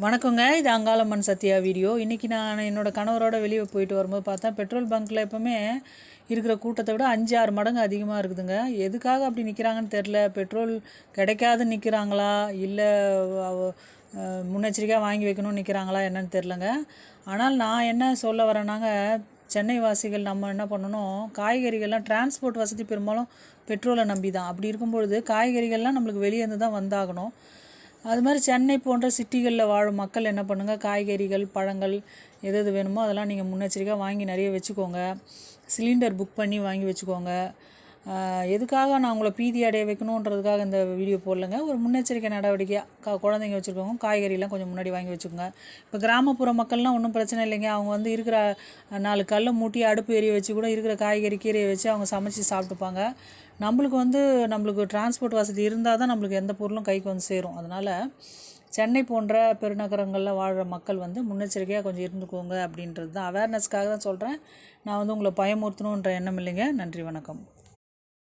வணக்கங்க. இது அங்காளம்மன் சத்யா வீடியோ. இன்றைக்கி நான் என்னோடய கணவரோட வெளியே போயிட்டு வரும்போது பார்த்தேன், பெட்ரோல் பங்க்கில் எப்போவுமே இருக்கிற கூட்டத்தை விட 5-6 மடங்கு அதிகமாக இருக்குதுங்க. எதுக்காக அப்படி நிற்கிறாங்கன்னு தெரில. பெட்ரோல் கிடைக்காது நிற்கிறாங்களா, இல்லை முன்னெச்சரிக்கையாக வாங்கி வைக்கணும்னு நிற்கிறாங்களா என்னன்னு தெரிலங்க. ஆனால் நான் என்ன சொல்ல வரேன்னாங்க, சென்னை வாசிகள் நம்ம என்ன பண்ணணும், காய்கறிகள்லாம் டிரான்ஸ்போர்ட் வசதி பெரும்பாலும் பெட்ரோலை நம்பி தான். அப்படி இருக்கும்பொழுது காய்கறிகள்லாம் நம்மளுக்கு வெளியேருந்து தான் வந்தாகணும். அது மாதிரி சென்னை போன்ற சிட்டிகளில் வாழும் மக்கள் என்ன பண்ணுங்கள், காய்கறிகள் பழங்கள் எது வேணுமோ அதெல்லாம் நீங்கள் முன்னெச்சரிக்கையாக வாங்கி நிறைய வச்சுக்கோங்க. சிலிண்டர் புக் பண்ணி வாங்கி வச்சுக்கோங்க. எதுக்காக நான் உங்களை பீதி அடைய வைக்கணுன்றதுக்காக இந்த வீடியோ போடலைங்க. ஒரு முன்னெச்சரிக்கை நடவடிக்கையாக குழந்தைங்க வச்சுருக்கோங்க, காய்கறிலாம் கொஞ்சம் முன்னாடி வாங்கி வச்சுக்கோங்க. இப்போ கிராமப்புற மக்கள்லாம் ஒன்றும் பிரச்சனை இல்லைங்க. அவங்க இருக்கிற 4 கல்லை மூட்டி அடுப்பு எரிய வச்சு கூட இருக்கிற காய்கறி கீரையை வச்சு அவங்க சமைச்சு சாப்பிட்டுப்பாங்க. நம்மளுக்கு டிரான்ஸ்போர்ட் வசதி இருந்தால் தான் நம்மளுக்கு எந்த பொருளும் கைக்கு சேரும். அதனால் சென்னை போன்ற பெருநகரங்களில் வாழ்கிற மக்கள் முன்னெச்சரிக்கையாக கொஞ்சம் இருந்துக்கோங்க அப்படின்றது தான், அவேர்னஸ்க்காக தான் சொல்கிறேன். நான் உங்களை பயமுறுத்தணுன்ற எண்ணம் இல்லைங்க. நன்றி, வணக்கம்.